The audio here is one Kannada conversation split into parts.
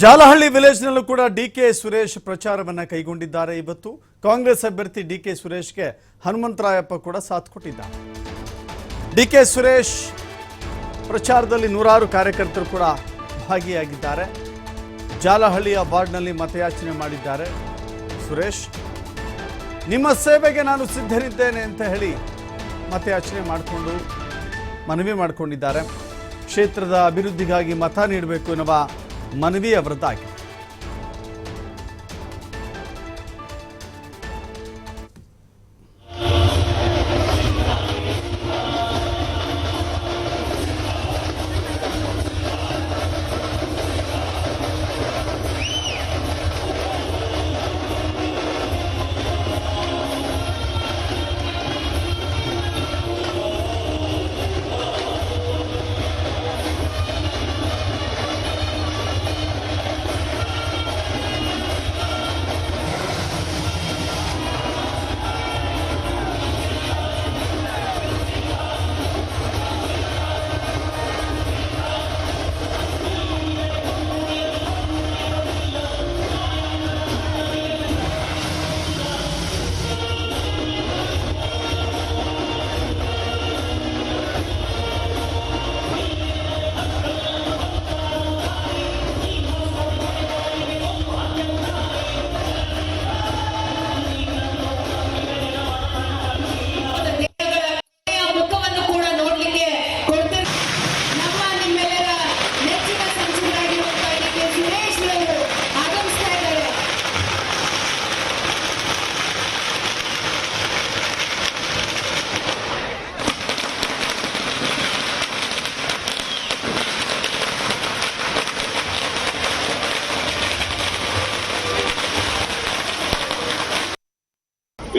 ಜಾಲಹಳ್ಳಿ ವಿಲೇಜ್ನಲ್ಲೂ ಕೂಡ ಡಿಕೆ ಸುರೇಶ್ ಪ್ರಚಾರವನ್ನು ಕೈಗೊಂಡಿದ್ದಾರೆ. ಇವತ್ತು ಕಾಂಗ್ರೆಸ್ ಅಭ್ಯರ್ಥಿ ಡಿಕೆ ಸುರೇಶ್ಗೆ ಹನುಮಂತರಾಯಪ್ಪ ಕೂಡ ಸಾಥ್ ಕೊಟ್ಟಿದ್ದಾರೆ. ಡಿಕೆ ಸುರೇಶ್ ಪ್ರಚಾರದಲ್ಲಿ ನೂರಾರು ಕಾರ್ಯಕರ್ತರು ಕೂಡ ಭಾಗಿಯಾಗಿದ್ದಾರೆ. ಜಾಲಹಳ್ಳಿಯ ವಾರ್ಡ್ನಲ್ಲಿ ಮತಯಾಚನೆ ಮಾಡಿದ್ದಾರೆ. ಸುರೇಶ್ ನಿಮ್ಮ ಸೇವೆಗೆ ನಾನು ಸಿದ್ಧರಿದ್ದೇನೆ ಅಂತ ಹೇಳಿ ಮತಯಾಚನೆ ಮಾಡಿಕೊಂಡು ಮನವಿ ಮಾಡಿಕೊಂಡಿದ್ದಾರೆ. ಕ್ಷೇತ್ರದ ಅಭಿವೃದ್ಧಿಗಾಗಿ ಮತ ನೀಡಬೇಕು ಎನ್ನುವ ಮನವಿ ಅವರದ್ದಾಗಿದೆ.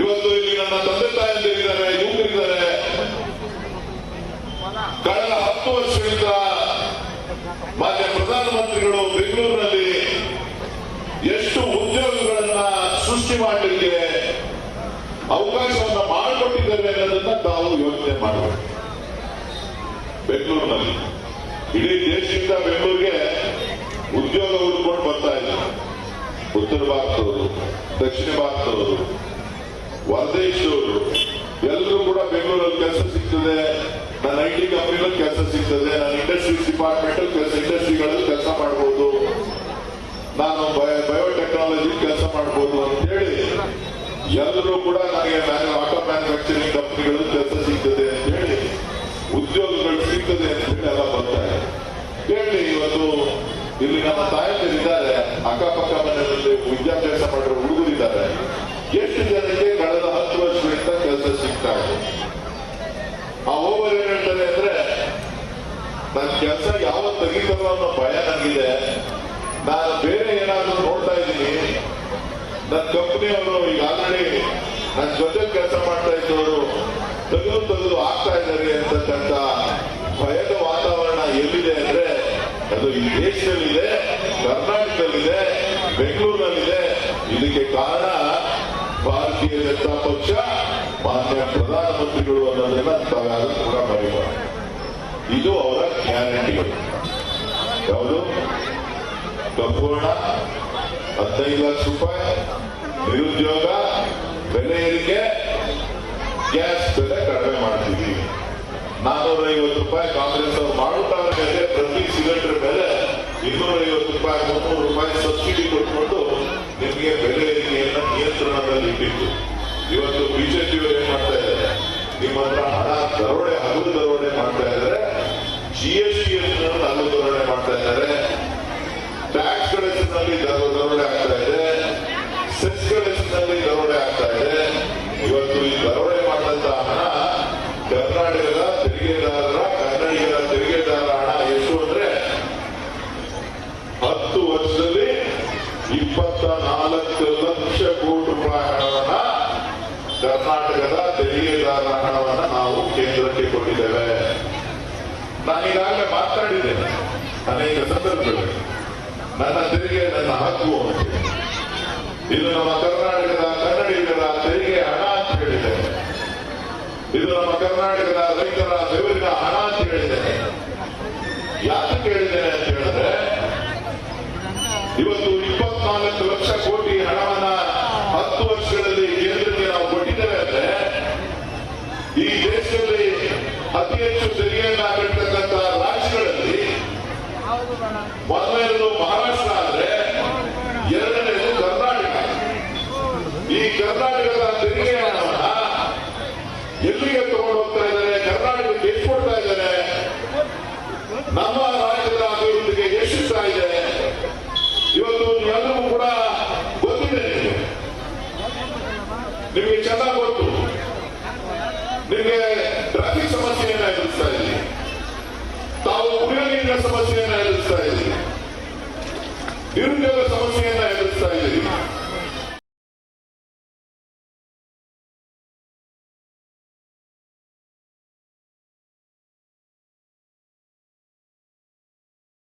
ಇವತ್ತು ಇಲ್ಲಿ ನನ್ನ ತಂದೆ ತಾಯಂದಿರಿದ್ದಾರೆ, ಯುವಕರಿದ್ದಾರೆ. ಕಳೆದ 10 ವರ್ಷಗಳಿಂದ ಮಾನ್ಯ ಪ್ರಧಾನಮಂತ್ರಿಗಳು ಬೆಂಗಳೂರಿನಲ್ಲಿ ಎಷ್ಟು ಉದ್ಯೋಗಗಳನ್ನ ಸೃಷ್ಟಿ ಮಾಡಲಿಕ್ಕೆ ಅವಕಾಶವನ್ನ ಮಾಡಿಕೊಟ್ಟಿದ್ದಾರೆ ಅನ್ನೋದನ್ನ ತಾವು ಯೋಚನೆ ಮಾಡಬೇಕು. ಬೆಂಗಳೂರಿನಲ್ಲಿ ಇಡೀ ದೇಶದಿಂದ ಬೆಂಗಳೂರಿಗೆ ಉದ್ಯೋಗ ಹುಡ್ಕೊಂಡು ಬರ್ತಾ ಇದ್ದಾರೆ. ಉತ್ತರ ಭಾರತದವರು, ದಕ್ಷಿಣ ಭಾರತದವರು, ಹೊರದೇಶದವರು ಎಲ್ಲರೂ ಕೂಡ ಬೆಂಗಳೂರಲ್ಲಿ ಕೆಲಸ ಸಿಗ್ತದೆ. ನನ್ನ ಐಟಿ ಕಂಪನಿಗಳಲ್ಲಿ ಕೆಲಸ ಸಿಗ್ತದೆ, ನನ್ನ ಇಂಡಸ್ಟ್ರೀಸ್ ಡಿಪಾರ್ಟ್ಮೆಂಟ್ ಇಂಡಸ್ಟ್ರಿಗಳಲ್ಲಿ ಕೆಲಸ ಮಾಡಬಹುದು, ನಾನು ಬಯೋಟೆಕ್ನಾಲಜಿ ಕೆಲಸ ಮಾಡಬಹುದು ಅಂತ ಹೇಳಿ ಎಲ್ಲರೂ ಕೂಡ ನನಗೆ ಆಟೋ ಮ್ಯಾನುಫ್ಯಾಕ್ಚರಿಂಗ್ ಕಂಪನಿಗಳು ಕೆಲಸ ಸಿಗ್ತದೆ ಅಂತ ಹೇಳಿ ಉದ್ಯೋಗಗಳು ಸಿಗ್ತದೆ ಅಂತ ಹೇಳಿ ಎಲ್ಲ ಬರ್ತಾರೆ. ಹೇಳಿ ಇವತ್ತು ಇಲ್ಲಿ ನಮ್ಮ ತಾಯಂದಿರಿದ್ದಾರೆ, ಅಕ್ಕಪಕ್ಕ ಮನೆಯಲ್ಲಿ ವಿದ್ಯಾಭ್ಯಾಸ ಮಾಡಿರೋ ಹುಡುಗರಿದ್ದಾರೆ. ಎಷ್ಟು ಜನಕ್ಕೆ ಕಳೆದ 10 ವರ್ಷಗಳಿಂದ ಕೆಲಸ ಸಿಗ್ತಾ ಇದೆ. ಆ ಓವರ್ ಏನ್ ಹೇಳ್ತಾರೆ ಅಂದ್ರೆ, ನನ್ನ ಕೆಲಸ ಯಾವ ತೆಗಿತಾರೋ ಅನ್ನೋ ಭಯ ನನಗಿದೆ. ನಾನು ಬೇರೆ ಏನಾದ್ರೂ ನೋಡ್ತಾ ಇದ್ದೀನಿ. ನನ್ನ ಕಂಪನಿಯವರು ಈಗ ಆಲ್ರೆಡಿ ನನ್ನ ಜೊತೆ ಕೆಲಸ ಮಾಡ್ತಾ ಇದ್ದವರು ತೆಗೆದು ಆಗ್ತಾ ಇದ್ದಾರೆ ಅಂತಕ್ಕಂಥ ಭಯದ ವಾತಾವರಣ ಎಲ್ಲಿದೆ ಅಂದ್ರೆ ಅದು ಈ ದೇಶದಲ್ಲಿದೆ, ಕರ್ನಾಟಕದಲ್ಲಿದೆ, ಬೆಂಗಳೂರಿನಲ್ಲಿದೆ. ಇದಕ್ಕೆ ಕಾರಣ ಭಾರತೀಯ ಜನತಾ ಪಕ್ಷ, ಮಾನ್ಯ ಪ್ರಧಾನಮಂತ್ರಿಗಳು ಅನ್ನೋದನ್ನ ತಾವ್ಯಾರು ಕೂಡ ಮರಿಬಾರ್ದು. ಇದು ಅವರ ಗ್ಯಾರಂಟಿಗಳು. ಯಾವುದು? ಸಂಪೂರ್ಣ 15 ಲಕ್ಷ ರೂಪಾಯಿ ನಿರುದ್ಯೋಗ, ಬೆಲೆ ಏರಿಕೆ, ಗ್ಯಾಸ್ ಬೆಲೆ ಕಡಿಮೆ ಮಾಡ್ತೀವಿ. 450 ರೂಪಾಯಿ ಕಾಂಗ್ರೆಸ್ ಅವರು ಮಾಡುತ್ತಾರೆ. ಪ್ರತಿ ಸಿಲಿಂಡರ್ ಮೇಲೆ 250 ರೂಪಾಯಿ 300 ರೂಪಾಯಿ ಸಬ್ಸಿಡಿ ಕೊಟ್ಕೊಂಡು ನಿಮಗೆ ಬೆಲೆ ಏರಿಕೆಯನ್ನ ನಿಯಂತ್ರಣದಲ್ಲಿ ಇಟ್ಟಿತ್ತು. ಇವತ್ತು ಬಿಜೆಪಿಯವರು ಏನ್ ಮಾಡ್ತಾ ಇದ್ದಾರೆ? ನಿಮ್ಮ ಹತ್ರ ಹಣ ದರೋಡೆ, ಹಗಲು ದರೋಡೆ ಮಾಡ್ತಾ ಇದ್ದಾರೆ. GST ಹಗಲು ದರೋಡೆ ಮಾಡ್ತಾ ಇದ್ದಾರೆ. ಟ್ಯಾಕ್ಸ್ ಗಳ ಹೆಸರಿನಲ್ಲಿ ದರೋಡೆ ಆಗ್ತಾ ಇದೆ. ಸೆಸ್ ಗಳ ಹೆಸರಿನಲ್ಲಿ ದರೋಡೆ ಆಗ್ತಾ ಇದೆ. ಇವತ್ತು ಈ ದರೋಡೆ ಮಾಡಿದಂತಹ ಹಣ ಕರ್ನಾಟಕದ ತೆರಿಗೆದಾರರ, ಕನ್ನಡಿಗರ ತೆರಿಗೆದಾರರ ಹಣ ಎಷ್ಟು ಅಂದ್ರೆ 10 ವರ್ಷದಲ್ಲಿ 24 ಲಕ್ಷ ಕೋಟಿ ರೂಪಾಯಿ ಹಣವನ್ನ, ಕರ್ನಾಟಕದ ತೆರಿಗೆದಾರರ ಹಣವನ್ನ ನಾವು ಕೇಂದ್ರಕ್ಕೆ ಕೊಟ್ಟಿದ್ದೇವೆ. ನಾನೀಗಾಗಲೇ ಮಾತನಾಡಿದ್ದೇನೆ ಅನೇಕ ಸಂದರ್ಭಗಳಲ್ಲಿ. ನನ್ನ ತೆರಿಗೆ ನನ್ನ ಹಕ್ಕು ಅಂತ. ಇದು ನಮ್ಮ ಕರ್ನಾಟಕದ ಕನ್ನಡಿಗರ ತೆರಿಗೆ ಹಣ ಅಂತ ಹೇಳಿದ್ದೇನೆ. ಇದು ನಮ್ಮ ಕರ್ನಾಟಕದ ರೈತರ ಬೆವರಿನ ಹಣ ಅಂತ ಹೇಳಿದ್ದೇನೆ. ಯಾಕೆ ಕೇಳಿದ್ದೇನೆ ಅಂತ ಹೇಳಿದ್ರೆ, ಇವತ್ತು 24 ಲಕ್ಷ ಕೋಟಿ ಹಣವನ್ನ 10 ವರ್ಷಗಳಲ್ಲಿ ಕೇಂದ್ರಕ್ಕೆ ನಾವು ಕೊಟ್ಟಿದ್ದೇವೆ ಅಂದ್ರೆ ಈ ದೇಶದಲ್ಲಿ ಅತಿ ಹೆಚ್ಚು ತೆರಿಗೆಯನ್ನ ಕಟ್ಟತಕ್ಕಂಥ ರಾಜ್ಯಗಳಲ್ಲಿ ಮೊದಲನೇದು ಮಹಾರಾಷ್ಟ್ರ ಆದ್ರೆ ಎರಡನೇದು ಕರ್ನಾಟಕ. ಈ ಕರ್ನಾಟಕದ ತೆರಿಗೆ ಹಣವನ್ನ ಎಲ್ಲಿಗೆ ತಗೊಂಡು ಹೋಗ್ತಾ ಇದ್ದಾರೆ, ಕರ್ನಾಟಕಕ್ಕೆ ಎಷ್ಟು ಕೊಡ್ತಾ ಇದ್ದಾರೆ? ನಮ್ಮ